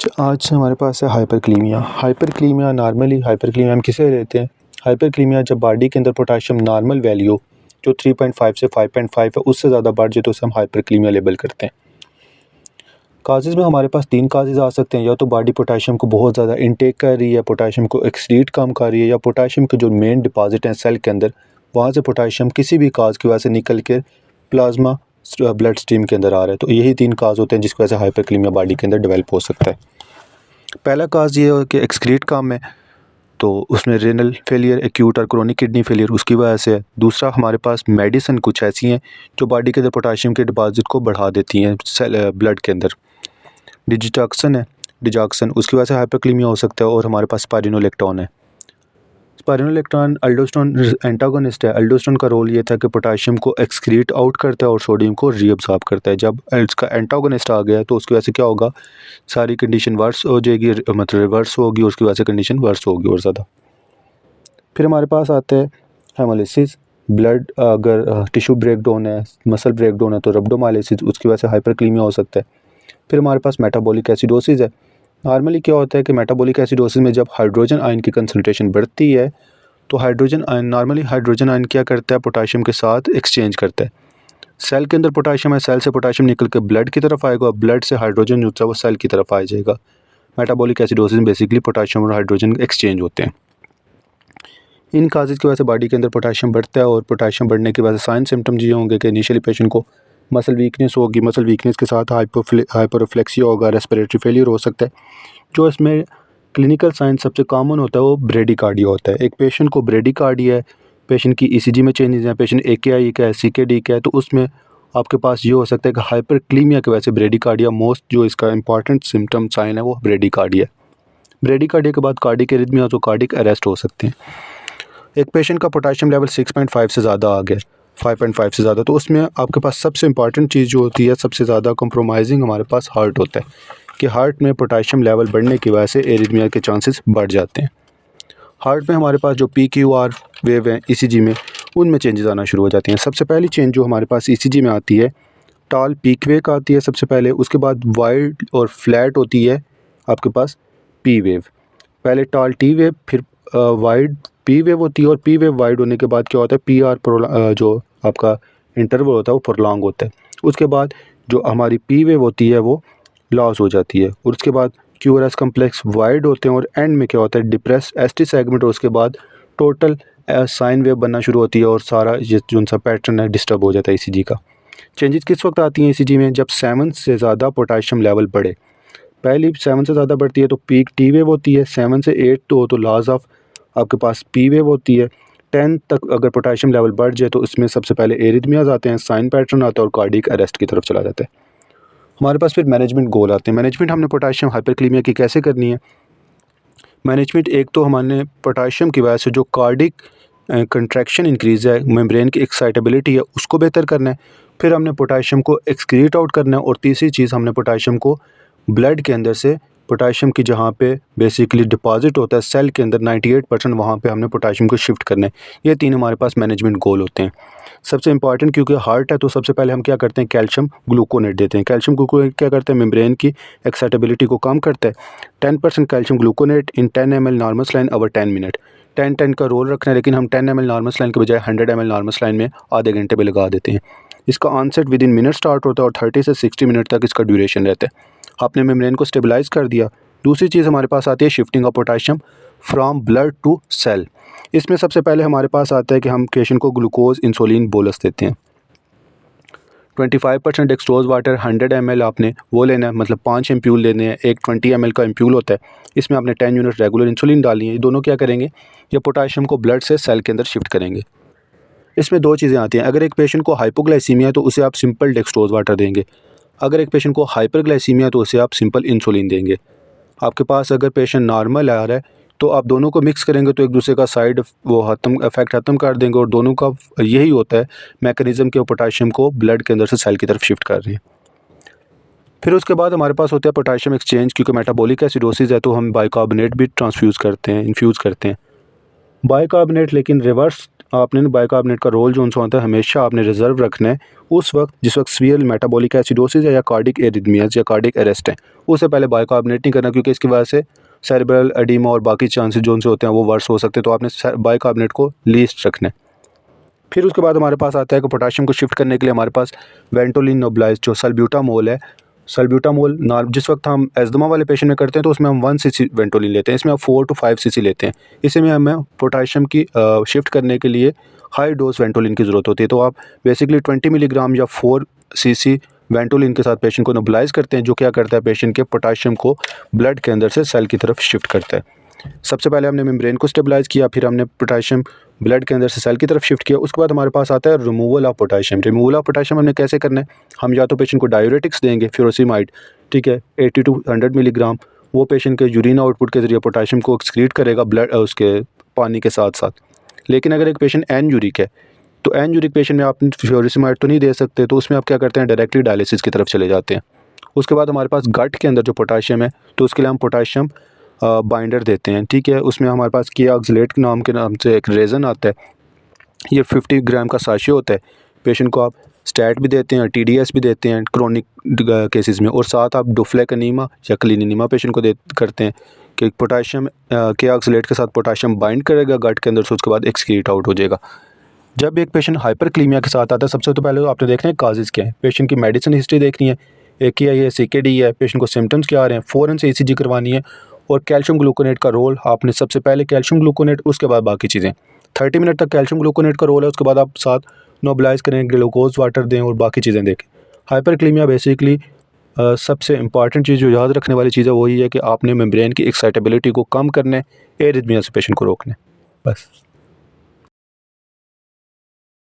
आज हमारे पास है हाइपरक्लीमिया। हाइपरक्लीमिया नॉर्मली हाइपरक्लीमिया हम किसे लेते हैं? हाइपरक्लीमिया जब बॉडी के अंदर पोटाशियम नॉर्मल वैल्यू जो 3.5 से 5.5 है उससे ज़्यादा बढ़ जाए तो उसे हम हाइपरक्लीमिया लेबल करते हैं। काजेज़ में हमारे पास 3 काजेज़ आ सकते हैं, या तो बॉडी पोटाशियम को बहुत ज़्यादा इनटेक कर रही है, पोटाशियम को एक्सीड कम कर रही है, या पोटाशियम के जो मेन डिपॉजिट हैं सेल के अंदर वहाँ से पोटाशियम किसी भी काज की वजह से निकल के प्लाज्मा ब्लड स्ट्रीम के अंदर आ रहा है। तो यही 3 काज होते हैं जिसकी वजह से हाइपरक्लीमिया बॉडी के अंदर डेवलप हो सकता है। पहला काज ये है कि एक्सक्रीट कम है, तो उसमें रेनल फेलियर, एक्यूट और क्रोनिक किडनी फेलियर उसकी वजह से है। दूसरा, हमारे पास मेडिसिन कुछ ऐसी हैं जो बॉडी के अंदर पोटाशियम के डिपॉजिट को बढ़ा देती हैं सेल ब्लड के अंदर। डिजिटॉक्सन है, डिजॉक्सन, उसकी वजह से हाइपरक्लीमिया हो सकता है। और हमारे पास स्पाइरोलेक्टोन है। स्पाइरोलेक्टोन अल्डोस्टेरोन एंटागोनिस्ट है। अल्डोस्टेरोन का रोल ये था कि पोटाशियम को एक्सक्रीट आउट करता है और सोडियम को रीअब्सॉर्ब करता है। जब इसका एंटागोनिस्ट आ गया तो उसकी वजह से क्या होगा, सारी कंडीशन वर्स हो जाएगी, मतलब रिवर्स होगी, और उसकी वजह से कंडीशन वर्स होगी और ज़्यादा। फिर हमारे पास आता है हेमोलिसिस। ब्लड अगर टिश्यू ब्रेकडाउन है, मसल ब्रेकडाउन है तो रब्डोमाइलिसिस, उसकी वजह से हाइपरक्लीमिया हो सकता है। फिर हमारे पास मेटाबॉलिक एसिडोसिस है। नॉर्मली क्या होता है कि मेटाबॉलिक एसिडोसिस में जब हाइड्रोजन आयन की कंसनट्रेशन बढ़ती है तो हाइड्रोजन आयन क्या करता है, पोटाशियम के साथ एक्सचेंज करता है। सेल के अंदर पोटाशियम है, सेल से पोटाशियम निकल के ब्लड की तरफ आएगा और ब्लड से हाइड्रोजन जो है वो सेल की तरफ आ जाएगा। मेटाबॉलिक एसिडोसिस में बेसिकली पोटाशियम और हाइड्रोजन एक्सचेंज होते हैं। इन काजेज़ की वजह से बॉडी के अंदर पोटाशियम बढ़ता है, और पोटाशियम बढ़ने की वजह से साइन सिम्टम्स ये होंगे कि इनिशियली पेशेंट को मसल वीकनेस होगी, मसल वीकनेस के साथ हाइपरफ्लेक्सिया होगा, रेस्पिरेटरी फेलियर हो सकता है। जो इसमें क्लिनिकल साइन सबसे कॉमन होता है वो ब्रेडिकार्डिया होता है। एक पेशेंट को ब्रेडिकार्डिया है, पेशेंट की ईसीजी में चेंजेस हैं, पेशेंट AKI का है, CKD का है, तो उसमें आपके पास ये हो सकता है कि हाइपरक्लीमिया की वजह से ब्रेडिकार्डिया मोस्ट जो इसका इंपॉर्टेंट सिम्टम साइन है वो ब्रेडिकार्डिया। ब्रेडिकार्डिया के बाद कार्डिक एरिथमिया तो कार्डिक अरेस्ट हो सकते हैं। एक पेशेंट का पोटाशियम लेवल 6.5 से ज़्यादा आ गया, 5.5 से ज़्यादा, तो उसमें आपके पास सबसे इंपॉर्टेंट चीज़ जो होती है, सबसे ज़्यादा कंप्रोमाइजिंग हमारे पास हार्ट होता है कि हार्ट में पोटाशियम लेवल बढ़ने की वजह से एरिथमिया के चांसेस बढ़ जाते हैं। हार्ट में हमारे पास जो PQR वेव है ECG में, उनमें चेंजेस आना शुरू हो जाती हैं। सबसे पहली चेंज जो हमारे पास ECG में आती है, टॉल पीक वेव आती है सबसे पहले, उसके बाद वाइड और फ्लैट होती है आपके पास P वेव। पहले टॉल T वेव, फिर वाइड P वेव होती है, और P वेव वाइड होने के बाद क्या होता है, PR जो आपका इंटरवल होता है वो प्रोलॉन्ग होता है। उसके बाद जो हमारी P वेव होती है वो लॉस हो जाती है, और उसके बाद QRS कम्प्लेक्स वाइड होते हैं, और एंड में क्या होता है, डिप्रेस ST सेगमेंट, और उसके बाद टोटल साइन वेव बनना शुरू होती है, और सारा ये जो उनका पैटर्न है डिस्टर्ब हो जाता है ECG का। चेंजेस किस वक्त आती हैं ECG में? जब 7 से ज़्यादा पोटाशियम लेवल बढ़े। पहली 7 से ज़्यादा बढ़ती है तो पीक T वेव होती है, 7 से 8 तो लॉस ऑफ आपके पास P वेव होती है। 10 तक अगर पोटाशियम लेवल बढ़ जाए तो इसमें सबसे पहले एरिथमियाज आते हैं, साइन पैटर्न आता है, और कार्डिक अरेस्ट की तरफ चला जाता है। हमारे पास फिर मैनेजमेंट गोल आते हैं। मैनेजमेंट हमने पोटाशियम हाइपरक्लीमिया की कैसे करनी है? मैनेजमेंट, एक तो हमने पोटाशियम की वजह से जो कार्डिक कंट्रैक्शन इंक्रीज़ है, मेम्ब्रेन की एक्साइटेबिलिटी है, उसको बेहतर करना है। फिर हमने पोटाशियम को एक्सक्रीट आउट करना है, और तीसरी चीज़ हमने पोटाशियम को ब्लड के अंदर से पोटाशियम की जहाँ पे बेसिकली डिपॉजिट होता है सेल के अंदर 98% वहाँ पे हमने पोटाशियम को शिफ्ट करना है। ये 3 हमारे पास मैनेजमेंट गोल होते हैं। सबसे इंपॉर्टेंट, क्योंकि हार्ट है तो सबसे पहले हम क्या करते हैं, कैल्शियम ग्लूकोनेट देते हैं। कैल्शियम ग्लूकोनेट क्या करते हैं, मेम्ब्रेन की एक्साइटेबिलिटी को कम करता है। 10% कैल्शियम ग्लूकोनेट इन 10 ml normal saline over 10 minute. 10-10 का रोल रखना है, लेकिन हम 10 ml नॉर्मल सलाइन के बजाय 100 ml नॉर्मल सलाइन में आधे घंटे में लगा देते हैं। इसका onset within minute start होता है, और 30 से 60 मिनट तक इसका ड्यूरेशन रहता है। आपने मेम्ब्रेन को स्टेबलाइज कर दिया। दूसरी चीज़ हमारे पास आती है shifting of potassium from blood to cell. इसमें सबसे पहले हमारे पास आता है कि हम पेशेंट को ग्लूकोज इंसुलिन बोलस देते हैं। 25% डेक्सट्रोज वाटर 100 ml आपने वो लेना है, मतलब 5 एम्प्यूल लेने हैं। एक 20 ml का एम्प्यूल होता है, इसमें आपने 10 यूनिट रेगुलर इंसुलिन डाली है। ये दोनों क्या करेंगे, ये पोटाशियम को ब्लड से सेल के अंदर शिफ्ट करेंगे। इसमें 2 चीज़ें आती हैं। अगर एक पेशेंट को हाइपोग्लाइसीमिया है तो उसे आप सिंपल डेक्सट्रोज वाटर देंगे। अगर एक पेशेंट को हाइपरग्लाइसीमिया है तो उसे आप सिंपल इंसुलिन देंगे। आपके पास अगर पेशेंट नॉर्मल आ रहा है तो आप दोनों को मिक्स करेंगे तो एक दूसरे का साइड वो इफेक्ट ख़त्म कर देंगे, और दोनों का यही होता है मैकेनिज़्म के पोटाशियम को ब्लड के अंदर से सेल की तरफ शिफ्ट कर रहे हैं। फिर उसके बाद हमारे पास होता है पोटाशियम एक्सचेंज, क्योंकि मेटाबॉलिक एसिडोसिस है तो हम बाइकार्बोनेट भी ट्रांसफ्यूज़ करते हैं, इन्फ्यूज़ करते हैं। बाइकार्बोनेट लेकिन रिवर्स आपने बाइकार्बोनेट का रोल जो होता है हमेशा आपने रिजर्व रखना है उस वक्त जिस वक्त सीवियर मेटाबॉलिक एसिडोसिस है या कार्डिक एरिथमियाज या कार्डिक अरेस्ट है, उससे पहले बाइकार्बोनेट नहीं करना, क्योंकि इसकी वजह से सेरेब्रल एडीमा और बाकी चांसेस जो उनसे होते हैं वो वर्स हो सकते हैं। तो आपने बाइकार्बोनेट को लीस्ट रखना है। फिर उसके बाद हमारे पास आता है कि पोटाशियम को शिफ्ट करने के लिए हमारे पास वेंटोलिन नोबलाइज जो सल्ब्यूटामोल है, सल्ब्यूटामोल जिस वक्त हम एस्दमा वाले पेशेंट में करते हैं तो उसमें हम 1 cc वेंटोलिन लेते हैं, इसमें हम 4 to 5 cc लेते हैं। इसी में हमें पोटाशियम की शिफ्ट करने के लिए हाई डोज वेंटोलिन की ज़रूरत होती है। तो आप बेसिकली 20 मिलीग्राम या 4 cc वेंटोलिन के साथ पेशेंट को नोबलाइज करते हैं, जो क्या करता है पेशेंट के पोटाशियम को ब्लड के अंदर से सेल की तरफ शिफ्ट करता है। सबसे पहले हमने मेम्ब्रेन को स्टेबलाइज किया, फिर हमने पोटाशियम ब्लड के अंदर से सेल की तरफ शिफ्ट किया। उसके बाद हमारे पास आता है removal of potassium. Removal of potassium हमने कैसे करना है, हम या तो पेशेंट को डायूरेटिक्स देंगे फ्यूरोसिमाइड, ठीक है 80 to 100 मिलीग्राम, वो पेशेंट के यूरिन आउटपुट के ज़रिए पोटाशियम को एक्सक्रीट करेगा ब्लड उसके पानी के साथ साथ। लेकिन अगर एक पेशेंट एन यूरिक है तो एन यूरिक पेशेंट में आप फ्यूरोसिमाइड तो नहीं दे सकते, तो उसमें आप क्या करते हैं डायरेक्टली डायलिसिस की तरफ चले जाते हैं। उसके बाद हमारे पास गट के अंदर जो पोटाशियम है तो उसके लिए हम पोटाशियम बाइंडर देते हैं, ठीक है। उसमें हमारे पास किया ऑक्सलेट के नाम से एक रेज़न आता है, ये 50 ग्राम का साशे होता है। पेशेंट को आप स्टैट भी देते हैं, TDS भी देते हैं क्रोनिक केसेस में, और साथ आप डुफ्लेकनीमा या क्लिनिनीमा पेशेंट को करते हैं कि पोटाशियम के ऑक्सलेट के साथ पोटाशियम बाइंड करेगा गट के अंदर से, उसके बाद एक्सक्रीट आउट हो जाएगा। जब एक पेशेंट हाइपरक्लीमिया के साथ आता है सबसे तो पहले तो आपने देखना है काजेज़ क्या है, पेशेंट की मेडिसिन हिस्ट्री देखनी है, AKI है CKD है, पेशेंट को सिम्टम्स क्या आ रहे हैं, फ़ौरन से ECG करवानी है, और कैल्शियम ग्लूकोनेट का रोल आपने सबसे पहले कैल्शियम ग्लूकोनेट, उसके बाद बाकी चीज़ें। 30 मिनट तक कैल्शियम ग्लूकोनेट का रोल है, उसके बाद आप साथ नोबलाइज करें, ग्लूकोज वाटर दें और बाकी चीज़ें देखें। हाइपरक्लीमिया बेसिकली सबसे इंपॉर्टेंट चीज़ जो याद रखने वाली चीज़ है वही है कि आपने मेम्ब्रेन की एक्साइटेबिलिटी को कम करना है, एरिथमिया से पेशेंट को रोकना है, बस।